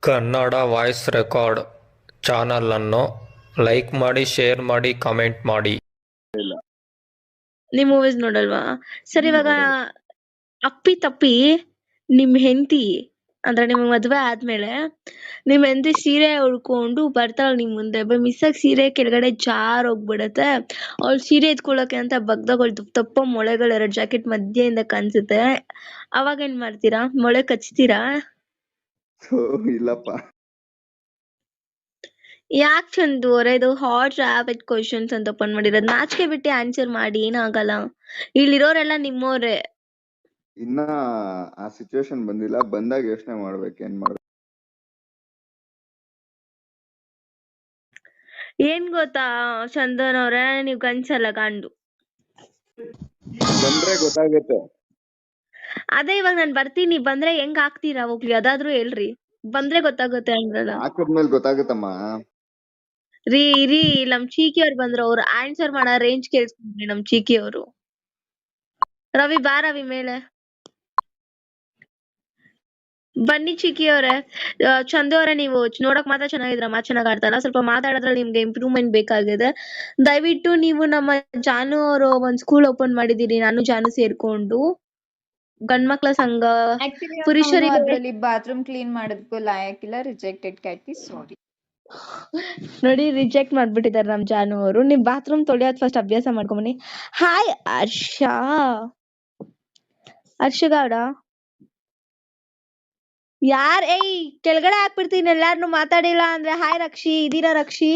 Kannada voice record ಚಾನಲನ್ನು like ಮಾಡಿ, share ಮಾಡಿ, ಕಾಮೆಂಟ್ ಮಾಡಿ. ನೀವ್ ಮೂವೀಸ್ ನೋಡಲ್ವಾ? ಸರ್ ಇವಾಗ ಅಪ್ಪಿ ತಪ್ಪಿ ನಿಮ್ ಹೆಂಡತಿ ಅಂದ್ರೆ ನಿಮ್ ಮದ್ವೆ ಆದ್ಮೇಲೆ ನಿಮ್ ಹೆಂಡತಿ ಸೀರೆ ಉಳ್ಕೊಂಡು ಬರ್ತಾಳ ನಿಮ್ ಮುಂದೆ, ಮಿಸ್ ಆಗಿ ಸೀರೆ ಕೆಳಗಡೆ ಜಾರ್ ಹೋಗ್ಬಿಡತ್ತೆ. ಅವ್ಳು ಸೀರೆ ಎತ್ಕೊಳಕ್ಕೆ ಅಂತ ಬಗ್ದಾಗ ತಪ್ಪ ಮೊಳೆಗಳು 2 ಜಾಕೆಟ್ ಮಧ್ಯೆಯಿಂದ ಕಾಣಿಸುತ್ತೆ. ಅವಾಗ ಏನ್ ಮಾಡ್ತೀರಾ? ಮೊಳೆ ಕಚ್ತೀರಾ? ಇಲ್ಲಪ್ಪ. ಯಾಕೆ ಚಂದು ಅವ್ರೆ, ಇದು ಹಾಟ್ ರ್ಯಾಪಿಡ್ ಕ್ವಶನ್ಸ್ ಅಂತ ಓಪನ್ ಮಾಡಿರೋದು. ನಾಚಿಕೆ ಬಿಟ್ಟು ಆನ್ಸರ್ ಮಾಡಿ, ಏನಾಗಲ್ಲ. ಇಲ್ಲಿರೋರೆಲ್ಲ ನಿಮ್ಮೋರೆ. ಇನ್ನ ಆ ಸಿಚುವೇಶನ್ ಬಂದಿಲ್ಲ, ಬಂದಾಗ ಯೋಚನೆ ಮಾಡ್ಬೇಕು ಏನ್ ಮಾಡ್ಬೇಕು. ಏನ್ ಗೊತ್ತಾ ಚಂದನ್ ಅವ್ರೆ, ನೀವ್ ಗಂಡ್ಸಲ್ಲ ಗಂಡು. ಬಂದ್ರೆ ಗೊತ್ತಾಗುತ್ತೆ. ಅದೇ ಇವಾಗ ನಾನ್ ಬರ್ತೀನಿ, ಬಂದ್ರೆ ಹೆಂಗ್ ಹಾಕ್ತೀರಾ ಹೋಗ್ಲಿ, ಅದಾದ್ರೂ ಹೇಳ್ರಿ. ಬಂದ್ರೆ ಗೊತ್ತಾಗುತ್ತೆ ಅಂದ್ರಲ್ಲ. ಹಾಕಿದ್ಮೇಲೆ ಗೊತ್ತಾಗುತ್ತಮ್ಮ. ರೀ ನಮ್ ಚೀಕಿ ಅವ್ರು ಬಂದ್ರು, ಅವ್ರು ಆನ್ಸರ್ ಮಾಡೋ ರೇಂಜ್ ಕೇಳಿಸ್ಕೊಂಡ್ರಿ ನಮ್ ಚೀಕಿ ಅವರು. ರವಿ ಬಾ ರವಿ ಮೇಲೆ ಬನ್ನಿ ಚೀಕಿ ಅವ್ರೆ. ಚಂದು ಅವ್ರೆ, ನೀವು ನೋಡಕ್ ಮಾತ್ರ ಚೆನ್ನಾಗಿದ್ರ, ಮಾತ್ ಚೆನ್ನಾಗ್ ಆಡ್ತಾರಲ್ಲ, ಸ್ವಲ್ಪ ಮಾತಾಡೋದ್ರಲ್ಲಿ ನಿಮ್ಗೆ ಇಂಪ್ರೂವ್ಮೆಂಟ್ ಬೇಕಾಗಿದೆ. ದಯವಿಟ್ಟು ನೀವು ನಮ್ಮ ಜಾನು ಅವರು ಒಂದ್ ಸ್ಕೂಲ್ ಓಪನ್ ಮಾಡಿದೀರಿ, ನಾನು ಜಾನು ಸೇರ್ಕೊಂಡು. ಗಂಡ್ಮಕ್ಳ ಸಂಘ ಪುರುಷರಿಗೆ. ಅದ್ರಲ್ಲಿ ಬಾತ್ರೂಮ್ ಕ್ಲೀನ್ ಮಾಡೋದಕ್ಕೂ ಲಾಯಕ್ಕಿಲ್ಲ, ರಿಜೆಕ್ಟೆಡ್ ಕ್ಯಾಟಿ, ಸಾರಿ. ನೋಡಿ ರಿಜೆಕ್ಟ್ ಮಾಡ್ಬಿಟ್ಟಿದಾರೆ ನಮ್ ಜಾನು ಅವರು. ನೀವ್ ಬಾತ್ರೂಮ್ ತೊಳೆಯೋದ್ ಫಸ್ಟ್ ಅಭ್ಯಾಸ ಮಾಡ್ಕೊಂಬನ್ನಿ. ಹಾಯ್ ಹರ್ಷಗೌಡ. ಏಯ್ ಕೆಳಗಡೆ ಹಾಕ್ಬಿಡ್ತೀನಿ ಎಲ್ಲಾರ್ನು ಮಾತಾಡಿಲ್ಲ ಅಂದ್ರೆ. ಹಾಯ್ ರಕ್ಷಿ, ಇದೀರಾ ರಕ್ಷಿ?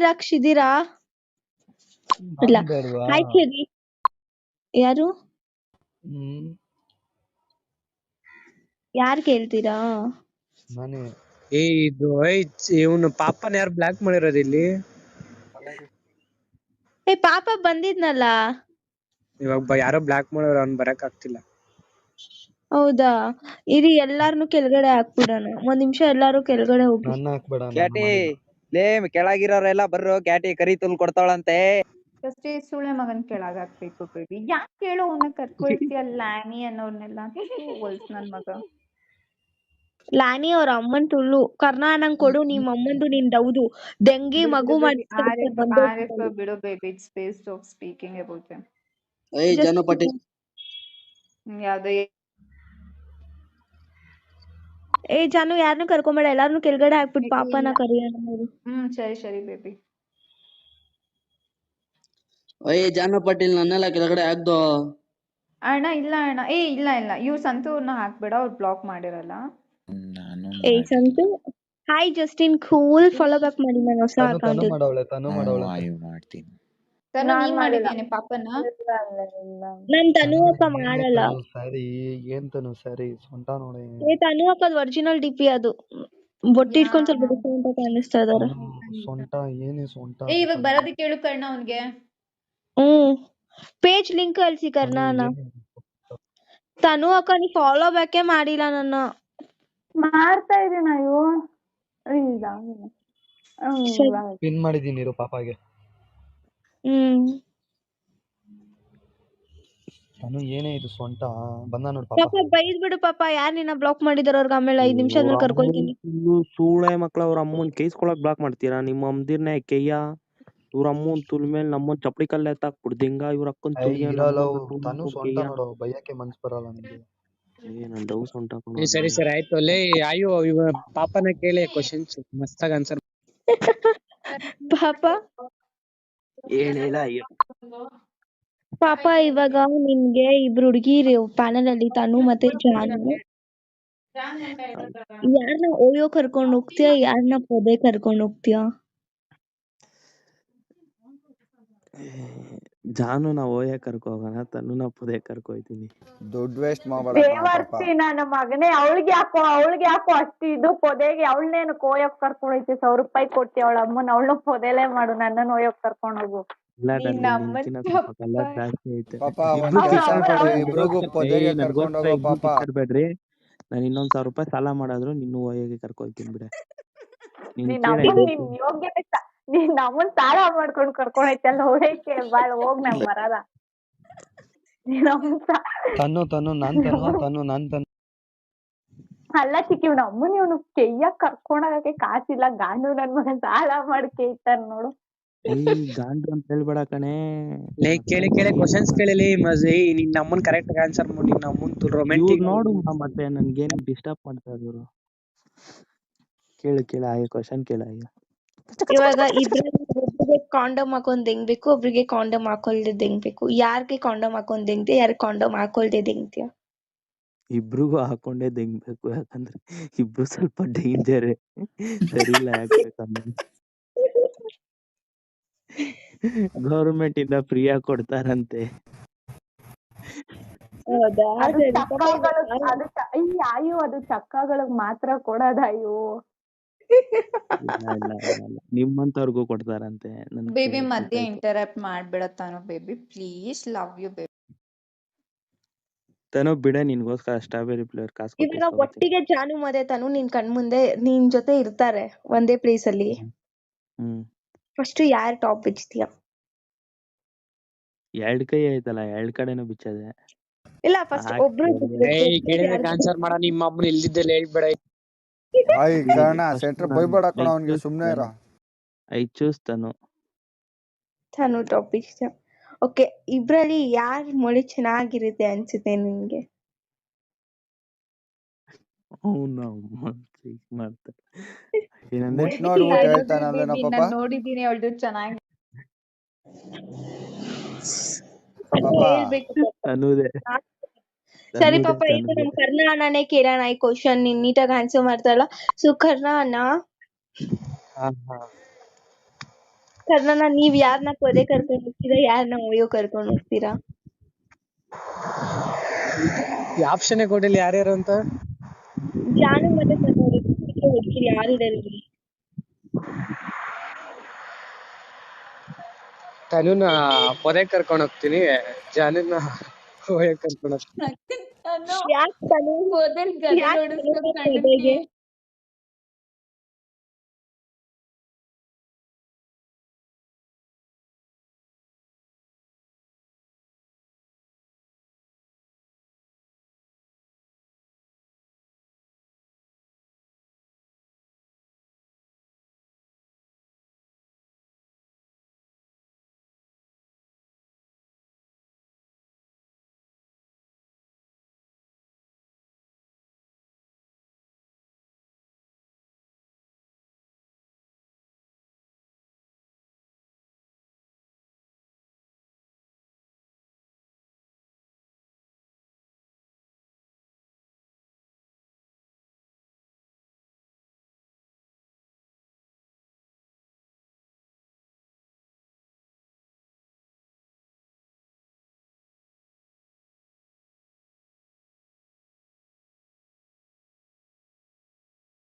ರಕ್ಷಿ ಇದೀರಾ? ಇಲ್ಲ. ಹಾಯ್ ಕೇರಿ. ಯಾರು ಕೇಳ್ತೀರಾ? ನಾನೇ. ಇದು ಇವನು ಪಾಪನ ಯಾರು ಬ್ಲಾಕ್ ಮಾಡಿರೋದು ಇಲ್ಲಿ? ಪಾಪ ಬಂದಿದ್ನಲ್ಲ ಇವಾಗ ಯಾರೋ ಬ್ಲಾಕ್ ಮಾಡೋರು, ಅವ್ನು ಬರಕ್ ಆಗ್ತಿಲ್ಲ. ಹೌದಾ, ಇರಿ ಎಲ್ಲಾರ್ನು ಕೆಳಗಡೆ ಹಾಕ್ಬಿಡೋಣ. ಒಂದ್ ನಿಮಿಷ ಎಲ್ಲಾರು ಕೆಳಗಡೆ ಹೋಗಿ. ಕ್ಯಾಟಿ ಲೇ, ಕೆಳಗಿರೋರೆಲ್ಲ ಬರ್ರು, ಕ್ಯಾಟಿ ಕರಿ ತುಲ್ ಕೊಡ್ತಾಳಂತೆ. ಫಸ್ಟ್ ಸುಳೆ ಮಗನ್ ಕೆಳಗ್ ಹಾಕ್ಬೇಕು ಬೇಬಿ. ಯಾಕೆ ಕೇಳು, ಅವನ್ನ ಕರ್ಕೊಳ್ತೀಯ ಲ್ಯಾನಿ ಅನ್ನೋರ್ನೆಲ್ಲ. ಹೊಲ್ಸ್ ನನ್ ಮಗ. ಲಾನಿ ಅವ್ರ ಅಮ್ಮನ್ ತುಳ್ಳು ಕರ್ನಾನಂಗ್ ಕೊಡು, ನಿಮ್ ಅಮ್ಮಂದು ನಿನ್ ದೌದು ಡೆಂಗಿ ಮಗು ಮಾಡಿ. ಬಿಡು baby, it's based of speaking about them. ಜಾನು ಪಾಟೀಲ್ ಯಾವ್ದೋ ಜಾನು ಯಾರನ್ನು ಕರ್ಕೊಂಬೇಡ, ಎಲ್ಲಾರ್ನು ಕೆಳಗಡೆ ಹಾಕ್ಬಿಟ್ಟು ಪಾಪನ ಕರಿಯೋಣ. ಸರಿ ಬೇಬಿ. ಜಾನು ಪಾಟೀಲ್ ನನ್ನೆಲ್ಲ ಕೆಳಗಡೆ ಹಾಕ್ದೋ. ಅಣ್ಣ ಇಲ್ಲ ಅಣ್ಣ, ಇಲ್ಲ ಇವ್ರು ಸಂತೂರ್ನ ಹಾಕ್ಬೇಡ, ಅವ್ರು ಬ್ಲಾಕ್ ಮಾಡಿರಲ್ಲ. Santu hi Justin, cool follow back ಮಾಡಿ ನನ್ನ ಹೊಸ ಅಕೌಂಟ್. ನೀನ್ ಮಾಡಿದ್ದೇನೆ ಪಾಪನ. ನನ್ ತನು ಅಕ್ಕ ಮಾಡಲ್ಲ. ತನು ಅಕ್ಕದ್ ಒರಿಜಿನಲ್ ಡಿಪಿ ಅದು. ಬೊಟ್ಟಿಟ್ಕೊಂಡ್ ಸ್ವಲ್ಪ ಡಿಫ್ರೆಂಟ್ ಆಗಿ ಕಾಣಿಸ್ತಾ ಇದಾರೆ. ಇವಾಗ ಬರೋದಕ್ಕೆ ಹೇಳು ಕರ್ಣ ಅವ್ನ್ಗೆ. ಪೇಜ್ ಲಿಂಕ್ ಕಳ್ಸಿ ಕರ್ನಾನ. ತನು ಅಕ್ಕ ನೀ ಫಾಲೋ ಬ್ಯಾಕೇ ಮಾಡಿಲ್ಲ ನನ್ನ. ಮಾಡ್ತಾ ಇದೀನಿ ಅಯ್ಯೋ. ಪಿನ್ ಮಾಡಿದೀನಿ ಪಾಪಾಗೆ. ನಾನು ಏನೇ ಇದು ಸೊಂಟ ಬಂದ ನೋಡು ಪಾಪ. ಪಾಪ ಬೈದ್ ಬಿಡು ಪಾಪ, ಯಾರ್ ನಿನ್ನ ಬ್ಲಾಕ್ ಮಾಡಿದಾರ ಅವ್ರಿಗೆ ಆಮೇಲೆ 5 ನಿಮಿಷ ಆದ್ಮೇಲೆ ಕರ್ಕೊಳ್ತೀನಿ. ಸೂಳೆ ಮಕ್ಳ ಅವ್ರ ಅಮ್ಮನ್ ಕೈಸ್ಕೊಳಕ್ ಬ್ಲಾಕ್ ಮಾಡ್ತೀರಾ? ನಿಮ್ಮ ಅಮ್ಮದಿರ್ನ ಕೆಯ್ಯ ಇವ್ರ ಅಮ್ಮನ್ ತುಲ್ ಮೇಲೆ ನಮ್ಮನ್ ಚಪ್ಪಡಿ ಕಲ್ಲೆ ಎತ್ತಾಕ್ಬಿಡ್ದು ಹಿಂಗ. ಇವ್ರ ಅಕ್ಕನ್ ತಾನು ಸೊಂಟ ನೋಡು, ಬೈಯಕ್ಕೆ ಮನ್ಸ್ ಬರಲ್ಲ ನಿಮ್ಗೆ. ನನ್ ಡೌ ಸೊಂಟ. ಸರಿ ಆಯ್ತು. ಅಲ್ಲೇ ಅಯ್ಯೋ ಇವ ಪಾಪನ ಕೇಳಿ ಕ್ವಶನ್ಸ್ ಮಸ್ತಾಗ ಆನ್ಸರ್. ಪಾಪ ಹೇಳಿಲ್ಲ ಅಯ್ಯೋ ಪಾಪ ಇವಾಗ ನಿನ್ಗೆ ಇಬ್ರು ಹುಡುಗಿರು ಪ್ಯಾನಲ್ ಅಲ್ಲಿ, ತನು ಮತ್ತೆ ಜಾನು. ಯಾರನ್ನ ಓಯೋ ಕರ್ಕೊಂಡ್ ಹೋಗ್ತೀಯಾ, ಯಾರನ್ನ ಪೊದೆ ಕರ್ಕೊಂಡ್ ಹೋಗ್ತೀಯಾ? ಜಾನು ನಾ ಓಯ ಕರ್ಕೊ ಹೋಗೋಣ, ತನು ನಾ ಪೊದೆ ಕರ್ಕೊಯ್ತೀನಿ. ದುಡ್ಡು ವೇಸ್ಟ್ ಮಾಡಬೇಡ. ದೇವರ್ಸಿ ನನ್ನ ಮಗನೇ, ಅವಳಿಗೆ ಯಾಕೋ ಅಷ್ಟು ಇದು ಪೊದೆಗೆ. ಅವಳನ್ನೇನು ಕೋಯಕ್ ಕರ್ಕೊಂಡೋಯ್ತಿ, 1,000 ರೂಪಾಯಿ ಕೊಡ್ತಿ ಅವಳ ಅಮ್ಮನ, ಅವಳನ್ನ ಪೊದೆಲೆ ಮಾಡು, ನನ್ನನ್ನು ಓಯಕ್ ಕರ್ಕೊಂಡ್ ಹೋಗು. ಬೇಡ್ರಿ, ನಾನು ಇನ್ನೊಂದ್ 1,000 ರೂಪಾಯಿ ಸಾಲ ಮಾಡಿದ್ರು ನಿನ್ನ ಓಯಗೆ ಕರ್ಕೊಯ್ತೀನಿ ಬಿಡ. ನೀನ್ ನಮ್ಮನ್ ಸಾಲ ಮಾಡ್ಕೊಂಡ್ ಕರ್ಕೊಂಡೈತಲ್ಲ ಹೋಗಕ್ಕೆ, ಬಾಳ ಹೋಗ್ ನಂಗ್ ಬರಲ್ಲ. ತನು ನಾನ್ ತನು ಅಲ್ಲ ಚಿಕ್ಕಿ ಇವ್ನ ಅಮ್ಮನ್ ಇವ್ನು ಕೆಯ್ಯಕ್ ಕರ್ಕೊಂಡೋಗಕ್ಕೆ ಕಾಸಿಲ್ಲ ಗಾಂಡು ನನ್ ಮಗ ಸಾಲ ಮಾಡಿ ಕೇಳ್ತಾರ ನೋಡು. ಏಯ್ ಗಾಂಡು ಅಂತ ಹೇಳ್ಬೇಡ ಕಣೆ. ಲೇ ಕೇಳಿ ಕೇಳಿ ಮತ್ತೆ ಕ್ವಶನ್ಸ್ ಕೇಳಲಿ ನಿನ್ನ ಅಮ್ಮನ್ ಕರೆಕ್ಟ್ ಆನ್ಸರ್ ಮಾಡಿ ನಿನ್ನ ಅಮ್ಮನ್ ಇವ್ರು ರೊಮ್ಯಾಂಟಿಕ್ ನೋಡು ಮತ್ತೆ ನನ್ಗೇನ್ ಡಿಸ್ಟರ್ಬ್ ಮಾಡ್ತಾರೆ ಇವ್ರು. ಕೇಳು ಆಯ್ ಕ್ವಶನ್ ಕೇಳ ಇವಾಗ ಇಬ್ರಲ್ಲಿ ಒಬ್ರಿಗೆ ಕಾಂಡಮ್ ಹಾಕೊಂಡ್ ಹೆಂಗ್ಬೇಕು, ಒಬ್ರಿಗೆ ಕಾಂಡಮ್ ಹಾಕೊಳ್ದೆ ಹೆಂಗ್ಬೇಕು? ಯಾರಿಗೆ ಕಾಂಡಮ್ ಹಾಕೊಂಡ್ ಹೆಂಗ್ತೀಯ, ಯಾರಿಗೆ ಕಾಂಡಮ್ ಹಾಕೊಳ್ದೆ ಹೆಂಗ್ತೀಯ? ಇಬ್ರಿಗೂ ಹಾಕೊಂಡೇ ದಿಂಗ್ಬೇಕು, ಯಾಕಂದ್ರೆ ಇಬ್ರು ಸ್ವಲ್ಪ ಡೇಂಜರ್ ಸರಿ ಇಲ್ಲ ಹಾಕ್ಬೇಕಂದ್ರೆ. ಗೌರ್ಮೆಂಟ್ ಇಂದ ಫ್ರೀಯಾಗಿ ಕೊಡ್ತಾರಂತೆ. ಹೌದಾ? ಅದು ಸರಿ ಚಕ್ಕಗಳಿಗೆ ಅಯ್ಯೋ ಅದು ಚಕ್ಕಗಳಿಗೆ ಮಾತ್ರ ಕೊಡೋದ ಅಯ್ಯೋ. ಇಲ್ಲ ನಿಮ್ಮಂತವ್ರಿಗೂ ಕೊಡ್ತಾರಂತೆ. ಬೇಬಿ ಮಧ್ಯೆ ಇಂಟರಪ್ಟ್ ಮಾಡ್ಬೇಡ Tanu baby please, love you baby. ತನೋ ಬಿಡ, ನಿನ್ಗೋಸ್ಕರ ಸ್ಟ್ರಾಬೆರಿ ಫ್ಲೇವರ್ ಕಾಸು ಕೊಟ್ಟು ಇವಾಗ ಇಸ್ಕೊಬತ್ತೀನಿ. ಒಟ್ಟಿಗೆ ಜಾನು ಮತ್ತೆ ತನು ನಿನ್ ಕಣ್ಮುಂದೆ ನಿನ್ ಜೊತೆ ಇರ್ತಾರೆ ಒಂದೇ ಪ್ಲೇಸ್ ಅಲ್ಲಿ. ಫಸ್ಟ್ ಯಾರ್ ಟಾಪ್ ಬಿಚ್ತೀಯ? 2 ಕೈ ಆಯ್ತಲ್ಲ, 2 ಕಡೆನೂ ಬಿಚ್ಚದೆ. ಇಲ್ಲ ಫಸ್ಟ್ ಒಬ್ರು ಕೇಳಿದಕ್ಕೆ ಆನ್ಸರ್ ಮಾಡ. ನಿಮ್ಮ ಅಮ್ಮನ ಇಲ್ದಿದ್ದೆಲ್ಲ ಹೇಳ್ಬೇಡ. ಆಯ್ ಕಣ ಸೆಂಟ್ರ್ ಬೈಬೇಡ ಕಣ ಅವ್ನಿಗೆ, ಸುಮ್ನೆ ಇರ. I choose Tanu. Tanu top ಬಿಚ್ತೀಯ. ಓಕೆ, ಇಬ್ರಲ್ಲಿ ಯಾರ್ ಮೊಳೆ ಚೆನ್ನಾಗಿರುತ್ತೆ ಅನ್ಸುತ್ತೆ ನಿನ್ಗೆ? ಮಾಡ್ತಾರೆ. ಮುಟ್ ನೋಡ್ಬಿಟ್ಟು ಹೇಳ್ತಾನಲ್ಲೇನೋ ಪಾಪ. ನೋಡಿದೀನಿ ಅವಳ್ದು ಚೆನ್ನಾಗಿ. ಪಾಪ ಹೇಳ್ಬೇಕು ಪಾಪ. ತನುದೇ. ಸರಿ ಪಾಪ, ಇದು ನಮ್ ಕರ್ಣ ಅಣ್ಣನೇ ಕೇಳೋಣ ಈ ಕ್ವಶನ್. ನೀನ್ ನೀಟಾಗಿ ಆನ್ಸರ್ ಮಾಡ್ತಾರಲ್ಲ. ಸೊ ಕರ್ಣ ಅಣ್ಣ, ನೀವ್ ಯಾರನ್ನ ಪೊದೆ ಕರ್ಕೊಂಡ್ ಹೋಗ್ತೀರಾ, ಯಾರನ್ನ ಒಯ್ಯೋ ಕರ್ಕೊಂಡ್ ಹೋಗ್ತೀರಾ? ಆಪ್ಷನ್ ಕೊಟ್ಟಿಲ್ಲ ಯಾರ್ಯಾರು ಅಂತ. ಜಾನು ಮತ್ತೆ ತನು ಹುಡುಗಿರು ಯಾರಿದ್ದಾರೆ? ತನುನ ಪೊದೆ ಕರ್ಕೊಂಡ್ ಹೋಗ್ತೀನಿ, ಜಾನುನ ಹೋಯಕ್ ಕರ್ಕೊಂಡ್ ಹೋಗ್ತೀನಿ. ಯಾಕೆ ತನು? ಪೊದೆಲ್ ಗದೆ ಯಾಕ್ ಹೊಡಿಸ್ಬೇಕು ತನುನ ಪೊದೆಗೆ?